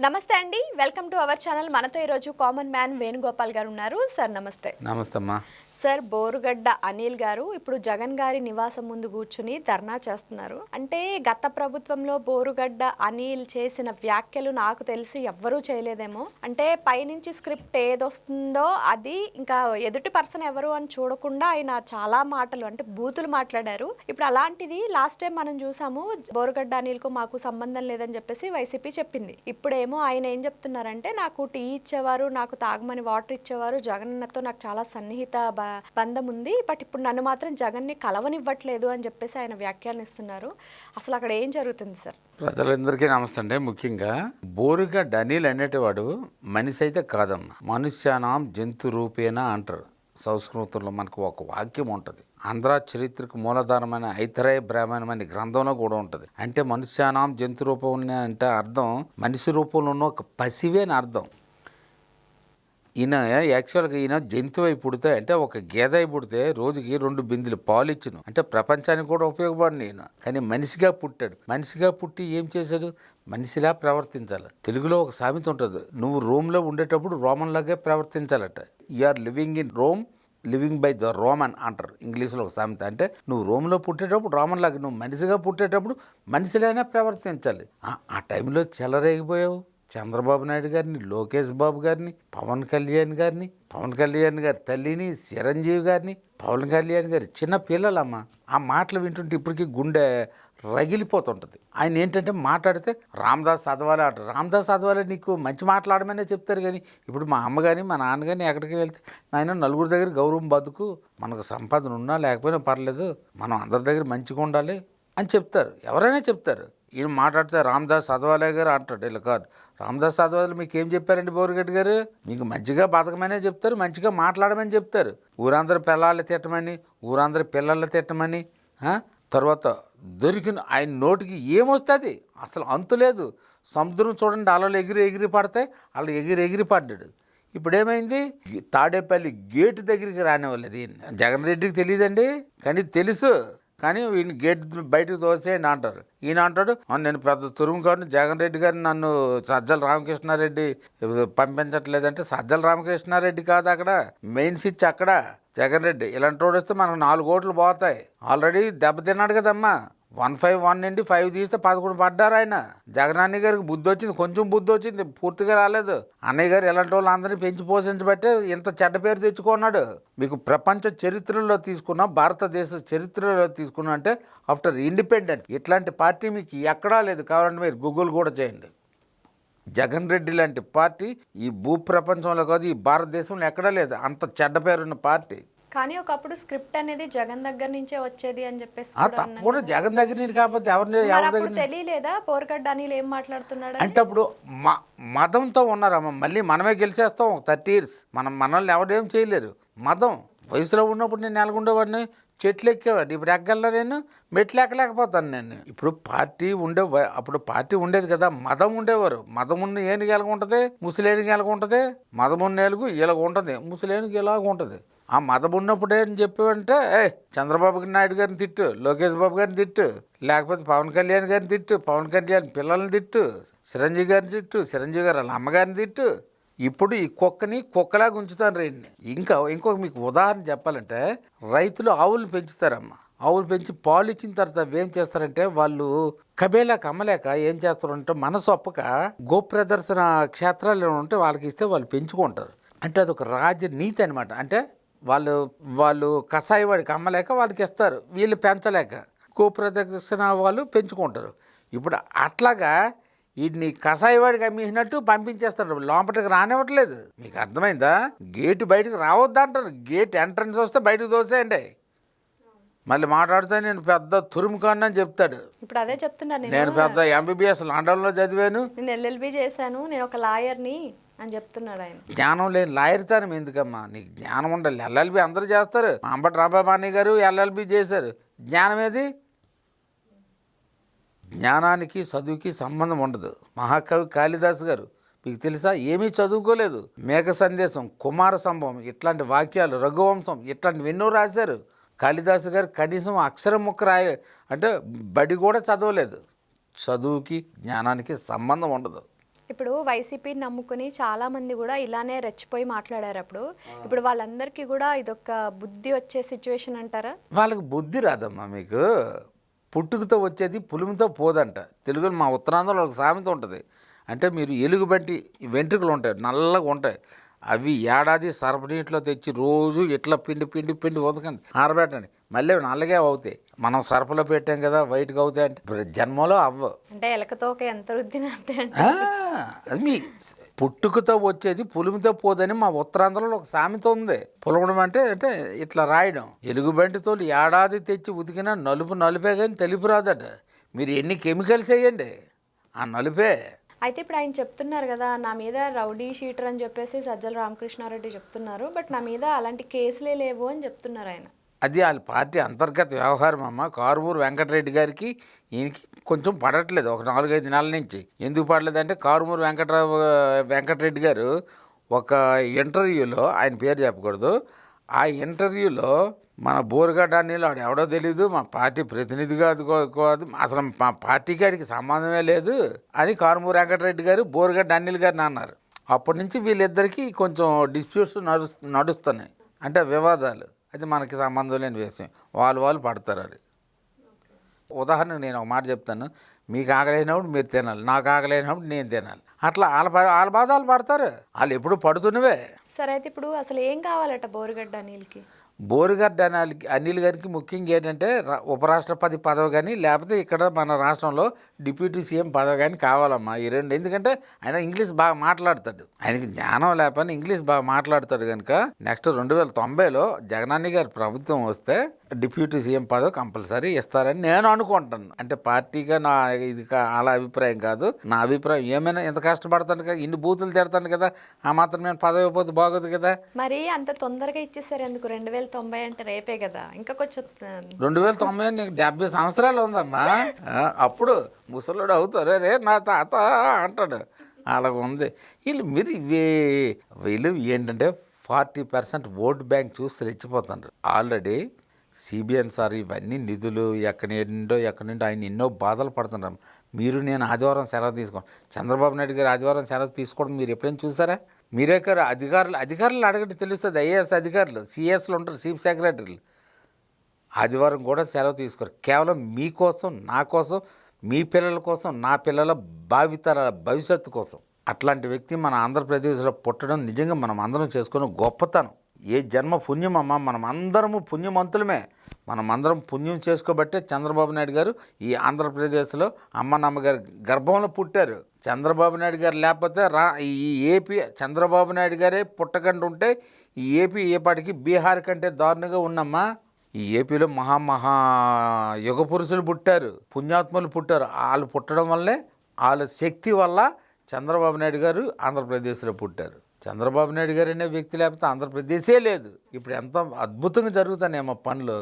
నమస్తే అండి, welcome to our channel. మనతో ఈరోజు కామన్ మ్యాన్ వేణుగోపాల్ గారు ఉన్నారు. సార్ నమస్తే. నమస్తే అమ్మా. సార్, బోరుగడ్డ అనిల్ గారు ఇప్పుడు జగన్ గారి నివాసం ముందు కూర్చుని ధర్నా చేస్తున్నారు. అంటే గత ప్రభుత్వంలో బోరుగడ్డ అనిల్ చేసిన వ్యాఖ్యలు నాకు తెలిసి ఎవ్వరూ చేయలేదేమో. అంటే పైనుంచి స్క్రిప్ట్ ఏదొస్తుందో అది ఇంకా ఎదుటి పర్సన్ ఎవరు అని చూడకుండా ఆయన చాలా మాటలు అంటే బూతులు మాట్లాడారు. ఇప్పుడు అలాంటిది లాస్ట్ టైం మనం చూసాము, బోరుగడ్డ అనిల్కు మాకు సంబంధం లేదని చెప్పేసి వైసీపీ చెప్పింది. ఇప్పుడేమో ఆయన ఏం చెప్తున్నారంటే, నాకు టీ ఇచ్చేవారు, నాకు తాగమని వాటర్ ఇచ్చేవారు, జగన్నతో నాకు చాలా సన్నిహిత బంధం ఉంది, బట్ ఇప్పుడు నన్ను మాత్రం జగన్ని కలవనివ్వట్లేదు అని చెప్పేసి ఆయన వ్యాఖ్యానిస్తున్నారు. అసలు అక్కడ ఏం జరుగుతుంది సార్? ప్రజలందరికీ నమస్తే అండి. ముఖ్యంగా బోరుగడ్డ అనిల్ అనేటివాడు మనిషి అయితే కాదమ్మా, మనుష్యానాం జంతు రూపేణ అంటారు. సంస్కృతంలో మనకు ఒక వాక్యం ఉంటుంది. ఆంధ్ర చరిత్రకు మూలధారమైన ఐతరేయ బ్రాహ్మణం అనే గ్రంథంలో కూడా ఉంటుంది. అంటే మనుష్యానాం జంతు రూపం అంటే అర్థం మనిషి రూపంలో ఉన్న ఒక పసివే అని అర్థం. ఈయన యాక్చువల్గా ఈయన జంతువు అయి పుడితే, అంటే ఒక గేదె అయి పుడితే రోజుకి 2 బిందెలు పాలు ఇచ్చును, అంటే ప్రపంచానికి కూడా ఉపయోగపడిన ఈయన. కానీ మనిషిగా పుట్టాడు. మనిషిగా పుట్టి ఏం చేశాడు? మనిషిలా ప్రవర్తించాలి. తెలుగులో ఒక సామెత ఉంటుంది, నువ్వు రోమ్లో ఉండేటప్పుడు రోమన్లాగే ప్రవర్తించాలట. Or living in Rome, living by the Roman అంటారు ఇంగ్లీష్లో ఒక సామెత. అంటే నువ్వు రోమ్లో పుట్టేటప్పుడు రోమన్లాగా, నువ్వు మనిషిగా పుట్టేటప్పుడు మనిషిలానే ప్రవర్తించాలి. ఆ టైంలో చెలరేగిపోయావు. చంద్రబాబు నాయుడు గారిని, లోకేష్ బాబు గారిని, పవన్ కళ్యాణ్ గారి తల్లిని, చిరంజీవి గారిని, పవన్ కళ్యాణ్ గారి చిన్న పిల్లలమ్మ. ఆ మాటలు వింటుంటే ఇప్పటికీ గుండె రగిలిపోతుంటుంది. ఆయన ఏంటంటే మాట్లాడితే రామదాస్ చదవాలి అంటారు. రామదాస్ చదవాలి నీకు మంచి మాట్లాడమనే చెప్తారు. కానీ ఇప్పుడు మా అమ్మ కానీ మా నాన్న కానీ ఎక్కడికి వెళ్తే, నాయన నలుగురు దగ్గర గౌరవం బతుకు, మనకు సంపాదన ఉన్నా లేకపోయినా పర్లేదు, మనం అందరి దగ్గర మంచిగా ఉండాలి అని చెప్తారు. ఎవరైనా చెప్తారు. ఈయన మాట్లాడితే రామదాస్ చదవాలే గారు అంటాడు. ఇలా కాదు, రామదాస్ చదవాలి మీకు ఏం చెప్పారండి బోరుగడ్డ గారు? మీకు మంచిగా బతకమనే చెప్తారు, మంచిగా మాట్లాడమని చెప్తారు. ఊరందరి పిల్లలు తిట్టమని, ఊరందరి పిల్లలు తిట్టమని. తర్వాత దొరికిన ఆయన నోటికి ఏమొస్తుంది అసలు అంతులేదు. సముద్రం చూడండి, అలలు ఎగిరి పడతాయి, అలా ఎగిరి పడ్డాడు. ఇప్పుడు ఏమైంది? తాడేపల్లి గేటు దగ్గరికి రానివ్వలేదు ఈయన. జగన్ రెడ్డికి తెలియదండి, కానీ తెలుసు. కానీ ఈయన గేట్ బయటకు తోసేయండి అంటారు. ఈయన అంటాడు, నేను పెద్ద తురుము కాదు, జగన్ రెడ్డి గారిని నన్ను సజ్జల రామకృష్ణారెడ్డి పంపించట్లేదంటే, సజ్జల రామకృష్ణారెడ్డి కాదు అక్కడ మెయిన్ స్విచ్, అక్కడ జగన్ రెడ్డి. ఇలాంటి వాడు వస్తే మనకు 4 ఓట్లు పోతాయి. ఆల్రెడీ దెబ్బతిన్నాడు కదమ్మా. 151 నుండి 5 తీస్తే 11 పడ్డారు ఆయన. జగన్ అన్నయ్య గారికి బుద్ధి వచ్చింది, కొంచెం బుద్ధి వచ్చింది, పూర్తిగా రాలేదు. అన్నయ్య గారు ఎలాంటి వాళ్ళు అందరినీ పెంచి పోషించబట్టే ఇంత చెడ్డ పేరు తెచ్చుకున్నాడు. మీకు ప్రపంచ చరిత్రలో తీసుకున్నా, భారతదేశ చరిత్రలో తీసుకున్నా, అంటే ఆఫ్టర్ ఇండిపెండెన్స్ ఇట్లాంటి పార్టీ మీకు ఎక్కడా లేదు. కావాలంటే మీరు గూగుల్ కూడా చేయండి. జగన్ రెడ్డి లాంటి పార్టీ ఈ భూప్రపంచంలో కాదు, ఈ భారతదేశంలో ఎక్కడా లేదు. అంత చెడ్డ పేరున్న పార్టీ. కానీ ఒకప్పుడు స్క్రిప్ట్ అనేది జగన్ దగ్గర నుంచే వచ్చేది అని చెప్పేసి తప్పకుండా జగన్ దగ్గర నుంచి కాకపోతే ఎవరి దగ్గర తెలియలేదా బోరుగడ్డ అనిల్ ఏం మాట్లాడుతున్నాడు అంటే? అప్పుడు మదంతో ఉన్నారమ్మ. మళ్ళీ మనమే గెలిచేస్తాం 30 years. మనల్ని ఎవడేం చేయలేరు. మదం వయసులో ఉన్నప్పుడు నేను నెలకొండేవాడిని, చెట్లు ఎక్కేవాడిని. ఇప్పుడు ఎక్కగలరా? నేను మెట్లు ఎక్కలేకపోతాను. నేను ఇప్పుడు అప్పుడు పార్టీ ఉండేది కదా, మదం ఉండేవారు. మదం ఉన్న ఏనుగు ఎలాగ ఉంటుంది, ముసలేనుగు ఎలాగ ఉంటుంది. మదం ఉన్న ఏనుగు ఇలాగ ఉంటుంది, ముసలేనుగు ఇలాగ ఉంటుంది. ఆ మదం ఉన్నప్పుడు ఏం చెప్పావంటే, చంద్రబాబు నాయుడు గారిని తిట్టు, లోకేష్ బాబు గారిని తిట్టు, లేకపోతే పవన్ కళ్యాణ్ గారిని తిట్టు, పవన్ కళ్యాణ్ పిల్లల్ని తిట్టు, చిరంజీవి గారిని తిట్టు, చిరంజీవి గారు వాళ్ళ అమ్మగారిని తిట్టు. ఇప్పుడు ఈ కుక్కని కుక్కలాగా ఉంచుతాను రండి. ఇంకొక మీకు ఉదాహరణ చెప్పాలంటే, రైతులు ఆవులు పెంచుతారమ్మా. ఆవులు పెంచి పాలు ఇచ్చిన తర్వాత ఏం చేస్తారంటే, వాళ్ళు కబేలాకి అమ్మలేక ఏం చేస్తారంటే, మనసు ఒప్పక గో ప్రదర్శన క్షేత్రాలు ఉంటే వాళ్ళకి ఇస్తే వాళ్ళు పెంచుకుంటారు. అంటే అదొక రాజనీతి అనమాట. అంటే వాళ్ళు కషాయి వాడికి అమ్మలేక వాళ్ళకి ఇస్తారు, వీళ్ళు పెంచలేక గో ప్రదర్శన వాళ్ళు పెంచుకుంటారు. ఇప్పుడు అట్లాగా వీడిని కషాయి వాడికి అమ్మేసినట్టు పంపించేస్తారు, లోపలికి రానివ్వట్లేదు. మీకు అర్థమైందా? గేటు బయటకు రావద్దు అంటారు, గేట్ ఎంట్రన్స్ వస్తే బయటకు తోసేయండి. మళ్ళీ మాట్లాడితే నేను పెద్ద తురుము కాను అని చెప్తాడు. ఇప్పుడు అదే చెప్తున్నాను, నేను పెద్ద MBBS లండన్లో చదివాను, నేను LLB చేశాను, నేను ఒక లాయర్ని అని చెప్తున్నాడు ఆయన. జ్ఞానం లేని లాయర్తానం ఎందుకమ్మా? నీకు జ్ఞానం ఉండాలి. LLB అందరూ చేస్తారు. అంబటి రాంబాబు గారు LLB చేశారు. జ్ఞానం ఏది? జ్ఞానానికి చదువుకి సంబంధం ఉండదు. మహాకవి కాళిదాసు గారు మీకు తెలుసా, ఏమీ చదువుకోలేదు. మేఘ సందేశం, కుమార సంభవం, ఇట్లాంటి వాక్యాలు, రఘువంశం, ఇట్లాంటివి ఎన్నో రాశారు. కాళిదాసు గారు కనీసం అక్షరం ముక్క అంటే బడి కూడా చదవలేదు. చదువుకి జ్ఞానానికి సంబంధం ఉండదు. ఇప్పుడు వైసీపీని నమ్ముకుని చాలా మంది కూడా ఇలానే రెచ్చిపోయి మాట్లాడారు అప్పుడు. ఇప్పుడు వాళ్ళందరికీ కూడా ఇదొక బుద్ధి వచ్చే సిచ్యువేషన్ అంటారా? వాళ్ళకి బుద్ధి రాదమ్మా మీకు. పుట్టుకతో వచ్చేది పులుముతో పోదంట. తెలుగులో మా ఉత్తరాంధ్రలో ఒక సామెత ఉంటుంది. అంటే మీరు ఎలుగుబంటి వెంట్రుకలు ఉంటాయి, నల్లగా ఉంటాయి, అవి ఏడాది సరపనీటిలో తెచ్చి రోజు ఇట్లా పిండి పిండి పిండి ఉదకండి, ఆరబెట్టండి, మళ్ళీ అవి నల్లగే అవుతాయి. మనం సరపులో పెట్టాం కదా వైట్గా అవుతాయి అంటే ఇప్పుడు జన్మలో అవ్వ. అంటే ఎలకతోక ఎంత రుద్దిన అంతే అంటే. అది మీ పుట్టుకతో వచ్చేది పులుముతో పోదని మా ఉత్తరాంధ్రలో ఒక సామెత ఉంది. పులవడం అంటే అంటే ఇట్లా రాయడం. ఎలుగుబంటితో ఏడాది తెచ్చి ఉతికినా నలుపు నలుపే కానీ తెలుపు రాదట. మీరు ఎన్ని కెమికల్స్ వేయండి ఆ నలుపే. అయితే ఇప్పుడు ఆయన చెప్తున్నారు కదా, నా మీద రౌడీ షీటర్ అని చెప్పేసి సజ్జల రామకృష్ణారెడ్డి చెప్తున్నారు. బట్ నా మీద అలాంటి కేసులే లేవు అని చెప్తున్నారు ఆయన. అది వాళ్ళ పార్టీ అంతర్గత వ్యవహారం అమ్మ. కారుమూరు వెంకటరెడ్డి గారికి ఈయనకి కొంచెం పడట్లేదు ఒక 4-5 నెలల నుంచి. ఎందుకు పడలేదంటే కారుమూరు వెంకటరెడ్డి గారు ఒక ఇంటర్వ్యూలో, ఆయన పేరు చెప్పకూడదు, ఆ ఇంటర్వ్యూలో మన బోరుగడ్డ అనిల్ వాడు ఎవడో తెలీదు, మా పార్టీ ప్రతినిధి కాదు, అసలు మా పార్టీకి వాడికి సంబంధమే లేదు అని కారుమూరు వెంకటరెడ్డి గారు బోరుగడ్డ అనిల్ గారిని అన్నారు. అప్పటి నుంచి వీళ్ళిద్దరికీ కొంచెం డిస్ప్యూట్స్ నడుస్తున్నాయి, అంటే వివాదాలు. అది మనకి సంబంధం లేని విషయం, వాళ్ళు పడతారు. అది ఉదాహరణకు నేను ఒక మాట చెప్తాను, మీకు ఆకలైనప్పుడు మీరు తినాలి, నాకు ఆకలైనప్పుడు నేను తినాలి. అట్లా వాళ్ళ బాధలు పడతారు, వాళ్ళు ఎప్పుడు పడుతున్నవే. సరే, అయితే ఇప్పుడు అసలు ఏం కావాలట బోరుగడ్డ అనిల్కి? బోరుగడ్డ అనిల్ గారికి ముఖ్యంగా ఏంటంటే ఉపరాష్ట్రపతి పదవి కానీ, లేకపోతే ఇక్కడ మన రాష్ట్రంలో డిప్యూటీ సీఎం పదవి కానీ కావాలమ్మా, ఈ రెండు. ఎందుకంటే ఆయన ఇంగ్లీష్ బాగా మాట్లాడతాడు, ఆయనకి జ్ఞానం లేకపోయినా ఇంగ్లీష్ బాగా మాట్లాడతాడు కనుక నెక్స్ట్ 2090లో జగనాన్ని గారి ప్రభుత్వం వస్తే డిప్యూటీ సీఎం పదవి కంపల్సరీ ఇస్తారని నేను అనుకుంటాను. అంటే పార్టీగా నా ఇది అలా అభిప్రాయం కాదు, నా అభిప్రాయం. ఏమైనా ఎంత కష్టపడతాను కదా, ఇన్ని బూతులు తిడతాను కదా, ఆ మాత్రం నేను పదవి ఇవ్వకపోతే బాగోదు కదా. మరి అంత తొందరగా ఇచ్చేసారు ఎందుకు? 2090 అంటే రేపే కదా, ఇంకా కొంచెం. 2090 నీకు 70 సంవత్సరాలు ఉందమ్మా. అప్పుడు ముసలుడు అవుతారు, రే నా తాత అంటాడు. అలాగ ఉంది. వీళ్ళు ఏంటంటే 40% ఓట్ బ్యాంక్ చూసి రెచ్చిపోతున్నారు. ఆల్రెడీ సిబిఎన్ సార్ ఇవన్నీ నిధులు ఎక్కడి నుండో ఆయన ఎన్నో బాధలు పడుతున్నారు. నేను ఆదివారం సెలవు తీసుకోండి, చంద్రబాబు నాయుడు గారు ఆదివారం సెలవు తీసుకోవడం మీరు ఎప్పుడైనా చూసారా? మీరే గారు అధికారులు అడగండి తెలుస్తుంది. ఐఏఎస్ అధికారులు, సిఎస్లు ఉంటారు, చీఫ్ సెక్రటరీలు, ఆదివారం కూడా సెలవు తీసుకోరు. కేవలం మీకోసం, నా కోసం, మీ పిల్లల కోసం, నా పిల్లల భవిష్యత్తు కోసం. అట్లాంటి వ్యక్తి మన ఆంధ్రప్రదేశ్లో పుట్టడం నిజంగా మనం అందరం చేసుకునే గొప్పతనం. ఏ జన్మ పుణ్యమమ్మా, మనం అందరము పుణ్యమంతులమే. మనం అందరం పుణ్యం చేసుకోబట్టే చంద్రబాబు నాయుడు గారు ఈ ఆంధ్రప్రదేశ్లో అమ్మగారి గర్భంలో పుట్టారు. చంద్రబాబు నాయుడు గారు లేకపోతే ఈ ఏపీ చంద్రబాబు నాయుడు గారే పుట్టకుండా ఉంటే ఈ ఏపీ ఏపాటికి బీహార్ కంటే దారుణంగా ఉన్నమ్మా. ఈ ఏపీలో మహా యుగ పురుషులు పుట్టారు, పుణ్యాత్ములు పుట్టారు. వాళ్ళు పుట్టడం వల్లే, వాళ్ళ శక్తి వల్ల చంద్రబాబు నాయుడు గారు ఆంధ్రప్రదేశ్లో పుట్టారు. చంద్రబాబు నాయుడు గారు అనే వ్యక్తి లేకపోతే ఆంధ్రప్రదేశే లేదు. ఇప్పుడు ఎంత అద్భుతంగా జరుగుతానేమో పనులు.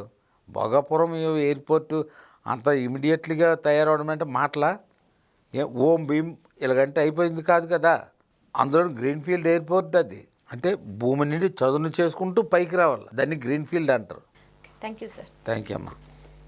భోగాపురం ఎయిర్పోర్టు అంత ఇమీడియట్లీగా తయారవడం అంటే మాటలా? ఓం భీమ్ ఇలాగంటే అయిపోయింది కాదు కదా. అందులో గ్రీన్ఫీల్డ్ ఎయిర్పోర్ట్ అది. అంటే భూమి నుండి చదును చేసుకుంటూ పైకి రావాలి, దాన్ని గ్రీన్ఫీల్డ్ అంటారు. Thank you sir. Thank you అమ్మా.